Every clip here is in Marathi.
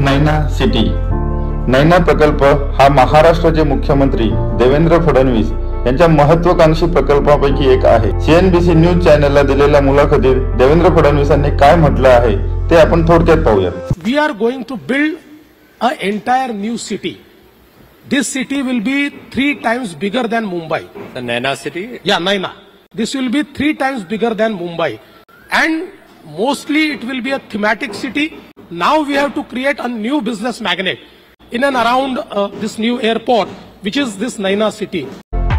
नैना सिटी। नैना प्रकल्प हा महाराष्ट्राचे मुख्यमंत्री देवेंद्र फडणवीस यांच्या महत्त्वाकांक्षी प्रकल्पापैकी एक आहे। CNBC न्यूज चॅनलला दिलेल्या मुलाखतीत देवेंद्र फडणवीसांनी काय म्हटलं आहे ते आपण थोडक्यात पाहूया। We are going to build an entire new city. This city will be 3 times bigger than Mumbai. The Naina city? Yeah, Naina. This will be 3 times bigger than Mumbai. And mostly it will be a thematic city. Now we have to create a new business magnet in and around this new airport, which is this Naina city.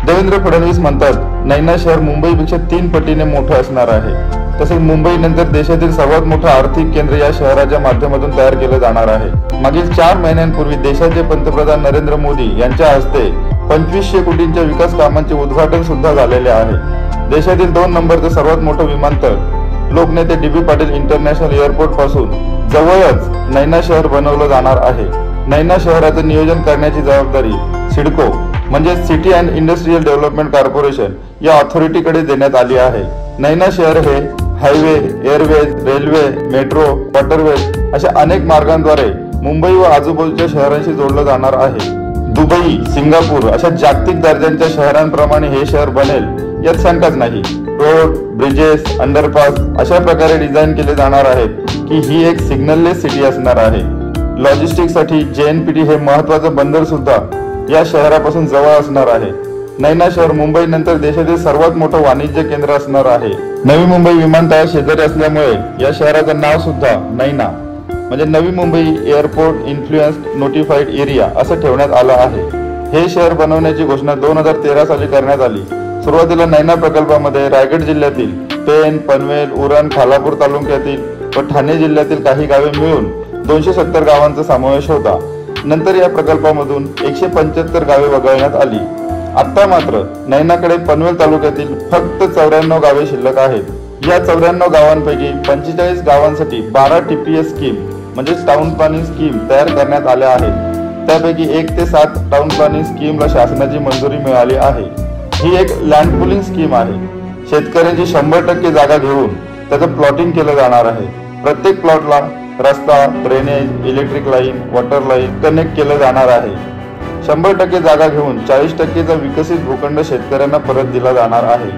Devendra Fadnavis म्हणतात, नैना शहर मुंबईपेक्षा 3 पटीने मोठे असणार आहे। तसेच मुंबईनंतर देशातील सर्वात मोठे आर्थिक केंद्र या शहराच्या माध्यमातून तयार केले जाणार आहे। मागील 4 महिन्यांपूर्वी देशाचे पंतप्रधान नरेंद्र मोदी यांच्या हस्ते 2500 कोटींच्या विकास कामांचे उद्घाटन सुद्धा झालेले आहे। देशातील 2 नंबरचे सर्वात मोठे विमानतळ लोकनेते DB पाटील इंटरनॅशनल एअरपोर्ट पासून जवळच नैना शहर बनवलं जाणार आहे। नैना शहराचे नियोजन करण्याची जबाबदारी सिडको म्हणजे city and industrial development corporation या ऑथॉरिटीकडे देण्यात आली आहे। नैना शहर हे highway, airways, railway, metro, waterways अशा अनेक मार्गांद्वारे मुंबई व आजूबाजूच्या शहरांशी जोडलं जाणार आहे। दुबई, सिंगापूर अशा जागतिक दर्जाच्या शहरांप्रमाणे हे शहर बनेल यात शंकाच नाही। रोड, ब्रिजेस, अंडरपास अशा प्रकारे डिझाईन केले जाणार आहेत की ही एक सिग्नललेस सिटी असणार आहे। लॉजिस्टिक्ससाठी JNPT हे महत्त्वाचं बंदर सुद्धा या शहरापासून जवळ असणार आहे। नैना शहर मुंबई नंतर देशातील सर्वात मोठं वाणिज्य केंद्र असणार आहे। नवी मुंबई विमानतळ शेजारी असल्यामुळे या शहराचं नाव सुद्धा नैना म्हणजे Navi Mumbai airport influenced notified area असं ठेवण्यात आलं आहे। हे शहर बनवण्याची घोषणा 2013 साली करण्यात आली। सुरुवातीला नैना प्रकल्पामध्ये रायगड जिल्ह्यातील पेण, पनवेल, उरण, खालापूर तालुक्यातील व ठाणे जिल्ह्यातील काही गावे मिळून 270 गावांचा समावेश होता। नंतर या प्रकल्पामधून 175 गावे वगळण्यात आली। आता मात्र नैनाकडे पनवेल तालुक्यातील फक्त 94 गावे शिल्लक आहेत। या 94 गावांपैकी 45 गावांसाठी 12 TPS स्कीम म्हणजे टाउन प्लॅनिंग स्कीम तयार करण्यात आल्या आहेत। त्यापैकी 1 ते 7 टाउन प्लॅनिंग स्कीमला शासनाची मंजुरी मिळाली आहे। ही एक लँड पुलिंग स्कीम आहे। शेतकऱ्यांची 100% जागा घेऊन त्याचं प्लॉटिंग केलं जाणार आहे। प्रत्येक प्लॉटला रस्ता, drainage, electric line, water line connect केलं जाणार आहे। 100% जागा घेऊन 40%चा विकसित भूखंड शेतकऱ्यांना परत दिला जाणार आहे।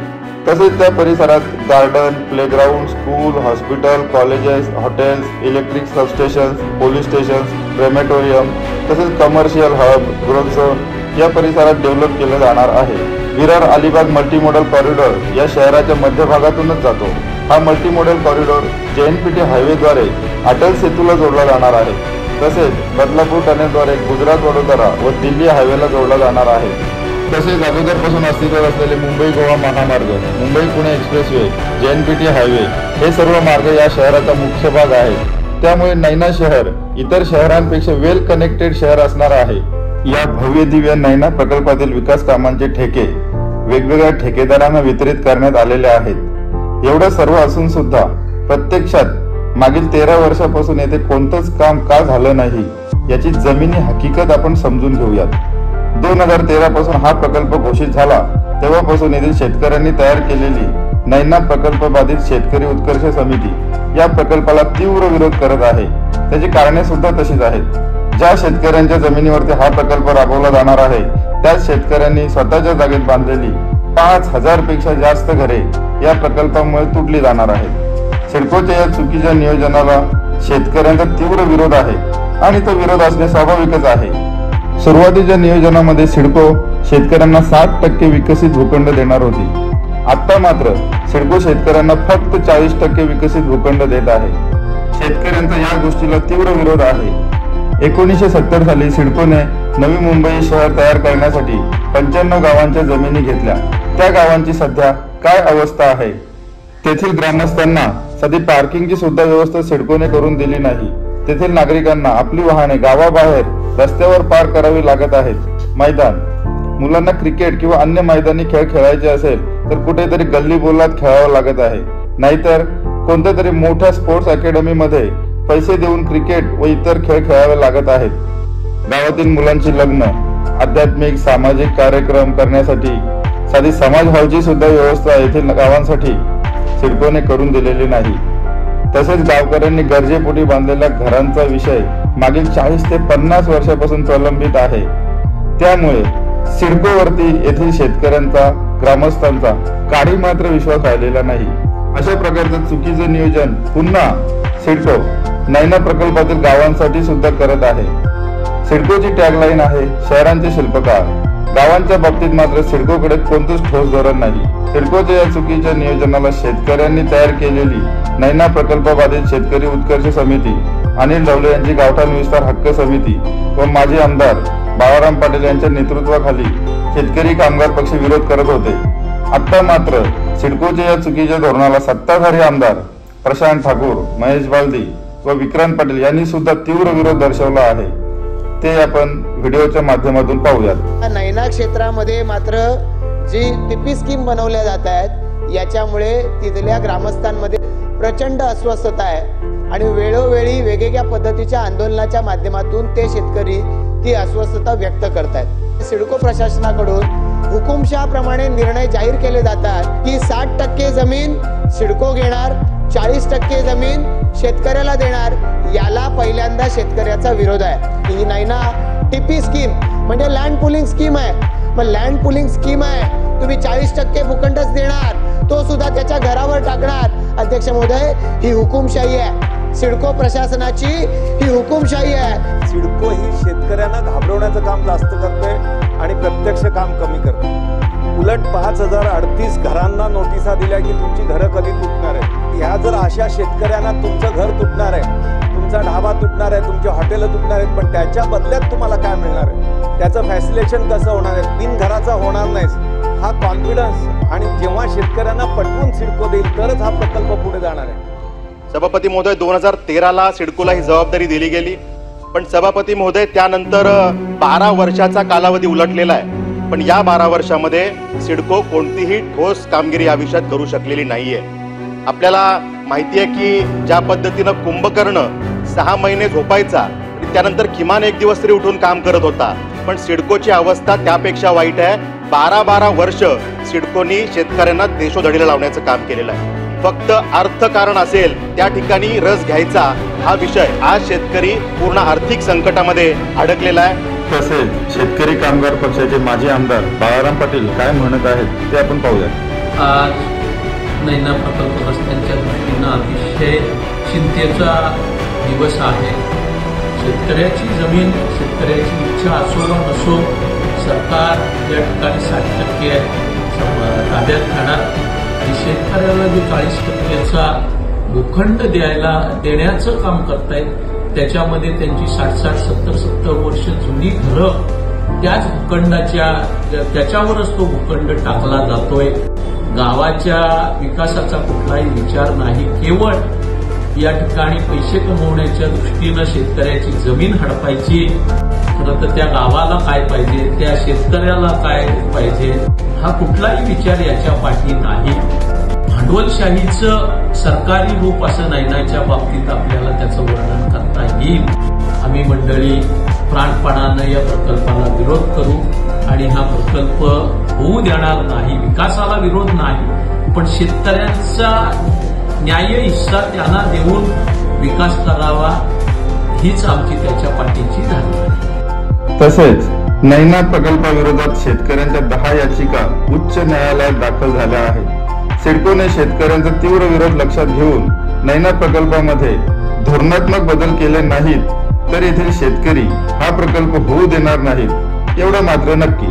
तसेच त्या परिसरात garden, playground, school, hospital, colleges, hotels, electric substations, police stations, crematorium तसेच कमर्शियल हब, ग्रोथ झोन या परिसरात डेव्हलप केलं जाणार आहे। विरार अलिबाग मल्टीमोडल कॉरिडॉर या शहराच्या मध्यभागातूनच जातो। हा मल्टीमोडल कॉरिडॉर JNPT हायवेद्वारे अटल सेतूला जोडला जाणार आहे। तसेच बदलापूर टनेलद्वारे गुजरात वडोदरा व दिल्ली हायवेला जोडला जाणार आहे। तसेच अगोदरपासून अस्तित्वात असलेले मुंबई गोवा महामार्ग, Mumbai Pune expressway, JNPT highway हे सर्व मार्ग या शहराचा मुख्य भाग आहेत। त्यामुळे नैना शहर इतर शहरांपेक्षा वेल कनेक्टेड शहर असणार आहे। या भव्य दिव्य नैना प्रकल्पातील विकास कामांचे ठेके वेगवेगळ्या ठेकेदारांना वितरित करण्यात आलेले आहेत। एवढं सर्व असून सुद्धा प्रत्यक्षात मागील 13 वर्षापासून येथे कोणतंच काम का झालं नाही याची जमिनी हकीकत आपण समजून घेऊयात। 2013 पासून हा प्रकल्प घोषित झाला तेव्हापासून येथील शेतकऱ्यांनी तयार केलेली नैना प्रकल्प बाधित शेतकरी उत्कर्ष समिती या प्रकल्पाला तीव्र विरोध करत आहे। त्याची कारणे सुद्धा तशीच आहेत। ज्या शेतकऱ्यांच्या जमिनीवरती हा प्रकल्प राबवला जाणार आहे त्याच शेतकऱ्यांनी स्वतःच्या जागेत बांधलेली 5000 पेक्षा जास्त घरे या प्रकल्पामुळे तुटली जाणार आहेत। सिडकोच्या या चुकीच्या नियोजनाला शेतकऱ्यांचा तीव्र विरोध आहे आणि तो विरोध असणे स्वाभाविकच आहे। सुरुवातीच्या नियोजनामध्ये सिडको शेतकऱ्यांना 60% विकसित भूखंड देणार होती। आता मात्र सिडको शेतकऱ्यांना फक्त 40% विकसित भूखंड देत आहे। शेतकऱ्यांचा या गोष्टीला तीव्र विरोध आहे। 1970 साली सिडकोने नवी मुंबई शहर तयार करण्यासाठी 95 गावांच्या जमिनी घेतल्या। त्या गावांची सध्या काय अवस्था आहे? तेथील ग्रामस्थांना साधी पार्किंगची सुद्धा व्यवस्था सिडकोने करून दिली नाही। तेथील नागरिकांना आपली वाहने गावाबाहेर रस्त्यावर पार्क करावी लागत आहेत। मैदान, मुलांना क्रिकेट किंवा अन्य मैदानी खेळ खेळायचे असेल तर कुठेतरी गल्ली बोलात खेळावं लागत आहे, नाहीतर कोणत्या तरी मोठ्या स्पोर्ट्स अकॅडमी मध्ये पैसे देऊन क्रिकेट व इतर खेळ खेळावे लागत आहेत। गावातील मुलांची लग्न, आध्यात्मिक सामाजिक कार्यक्रम करण्यासाठी साधी समाज हॉलची सुद्धा व्यवस्था येथील गावांसाठी सिडकोने करून दिलेली नाही। तसेच गावकऱ्यांनी गरजेपोटी बांधलेल्या घरांचा विषय मागील 40 ते 50 वर्षापासून प्रलंबित आहे। त्यामुळे सिडकोवरती येथील शेतकऱ्यांचा, ग्रामस्थांचा काही मात्र विश्वास राहिलेला नाही। अशा प्रकारचं चुकीचं नियोजन पुन्हा सिडको नैना प्रकल्पातील गावांसाठी सुद्धा करत आहे। सिडकोची टॅगलाईन आहे शहरांचे शिल्पकार, गावांच्या बाबतीत मात्र सिडकोकडे कोणतंच ठोस धोरण नाही। सिडकोच्या या चुकीच्या नियोजनाला शेतकऱ्यांनी तयार केलेली नैना प्रकल्पबाधित शेतकरी उत्कर्ष समिती, अनिल ढवले यांची गावठाण विस्तार हक्क समिती व माजी आमदार बाळाराम पाटील यांच्या नेतृत्वाखाली शेतकरी कामगार पक्ष विरोध करत होते। आता मात्र सिडकोच्या या चुकीच्या धोरणाला सत्ताधारी आमदार प्रशांत ठाकूर, महेश बालदी व विक्रांत पाटील यांनी सुद्धा तीव्र विरोध दर्शवला आहे। ते आपण व्हिडिओच्या माध्यमातून पाहूयात। नैना क्षेत्रामध्ये मात्र जी टीपी स्कीम बनवल्या जात आहेत याच्यामुळे तिथल्या ग्रामस्थांमध्ये प्रचंड अस्वस्थता आहे आणि वेळोवेळी वेगवेगळ्या पद्धतीच्या आंदोलनाच्या माध्यमातून ते शेतकरी ती अस्वस्थता व्यक्त करतात। सिडको प्रशासनाकडून हुकुमशाप्रमाणे निर्णय जाहीर केले जातात की 60% जमीन सिडको घेणार, 40% जमीन शेतकऱ्याला देणार। याला पहिल्यांदा शेतकऱ्याचा विरोध आहे। ही नैना टीपी स्कीम म्हणजे लँड पुलिंग स्कीम आहे। मग लँड पुलिंग स्कीम आहे, तुम्ही 40% भूखंडच देणार, तो सुद्धा त्याच्या घरावर टाकणार। अध्यक्ष महोदय, ही हुकुमशाही आहे। सिडको प्रशासनाची ही हुकुमशाही आहे। सिडको ही शेतकऱ्यांना घाबरवण्याचं काम जास्त करते आणि प्रत्यक्ष काम कमी करते। उलट 5038 घरांना नोटिसा दिल्या की तुमची घरं कधी तुटणार आहेत। ह्या जर अशा शेतकऱ्यांना तुमचं घर तुटणार आहे, तुमचा ढाबा तुटणार आहे, तुमचे हॉटेलं तुटणार आहेत, पण त्याच्या बदल्यात तुम्हाला काय मिळणार आहे, त्याचं फॅसिलेशन कसं होणार आहे, बिन घराचा होणार नाही, हा कॉन्फिडन्स आणि जेव्हा शेतकऱ्यांना पटवून सिडको देईल तरच हा प्रकल्प पुढे जाणार आहे। सभापती महोदय, 2013ला सिडकोला ही जबाबदारी दिली गेली, पण सभापती महोदय त्यानंतर 12 वर्षाचा कालावधी उलटलेला आहे, पण या 12 वर्षामध्ये सिडको कोणतीही ठोस कामगिरी या विषयात करू शकलेली नाहीये। आपल्याला माहिती आहे की ज्या पद्धतीनं कुंभकर्ण 6 महिने झोपायचा आणि त्यानंतर किमान 1 दिवस तरी उठून काम करत होता, पण सिडकोची अवस्था त्यापेक्षा वाईट आहे। 12 वर्ष सिडकोनी शेतकऱ्यांना देशोधडीला लावण्याचं काम केलेलं आहे। फक्त अर्थकारण असेल त्या ठिकाणी रस घ्यायचा हा विषय आज शेतकरी पूर्ण आर्थिक संकटामध्ये अडकलेला आहे। तसेच शेतकरी कामगार पक्षाचे माजी आमदार बाळाराम पाटील काय म्हणत आहेत ते आपण पाहूया। आज नैना प्रकल्पग्रस्तांच्या दृष्टीनं अतिशय चिंतेचा दिवस आहे। शेतकऱ्याची जमीन, शेतकऱ्याची इच्छा असो वा नसो, सरकार या ठिकाणी 60% ताब्यात घेणार आणि शेतकऱ्याला जे 40%चा भूखंड देण्याचं काम करतायत, त्याच्यामध्ये त्यांची 60-70 वर्ष जुनी घरं त्याच भूखंडाच्या त्याच्यावरच तो भूखंड टाकला जातोय। गावाच्या विकासाचा कुठलाही विचार नाही, केवळ या ठिकाणी पैसे कमवण्याच्या दृष्टीनं शेतकऱ्याची जमीन हडपायची। खरं तर त्या गावाला काय पाहिजे, त्या शेतकऱ्याला काय पाहिजे, हा कुठलाही विचार याच्या पाठी नाही। भांडवलशाहीचं सरकारी रूप असं नैनाच्या बाबतीत आपल्याला त्याचं वर्णन करता येईल। आम्ही मंडळी प्राणपणानं या प्रकल्पाला विरोध करू आणि हा प्रकल्प होऊ देणार नाही। विकासाला विरोध नाही, पण शेतकऱ्यांचा न्याय हिस्सा त्यांना देऊन विकास करावा हीच आमची त्याच्या पाठीची धारणा आहे। तसेच नैना प्रकल्पाविरोधात शेतकऱ्यांच्या 10 याचिका उच्च न्यायालयात दाखल झाल्या आहेत। सिडकोने शेतकऱ्यांचा तीव्र विरोध लक्षात घेऊन नैना प्रकल्पामध्ये धोरणात्मक बदल केले नाहीत तर येथील शेतकरी हा प्रकल्प होऊ देणार नाहीत, एवढं मात्र नक्की।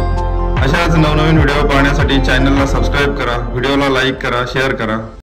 अशाच नवनवीन व्हिडिओ पाहण्यासाठी चॅनलला सबस्क्राईब करा, व्हिडिओला लाईक करा, शेअर करा।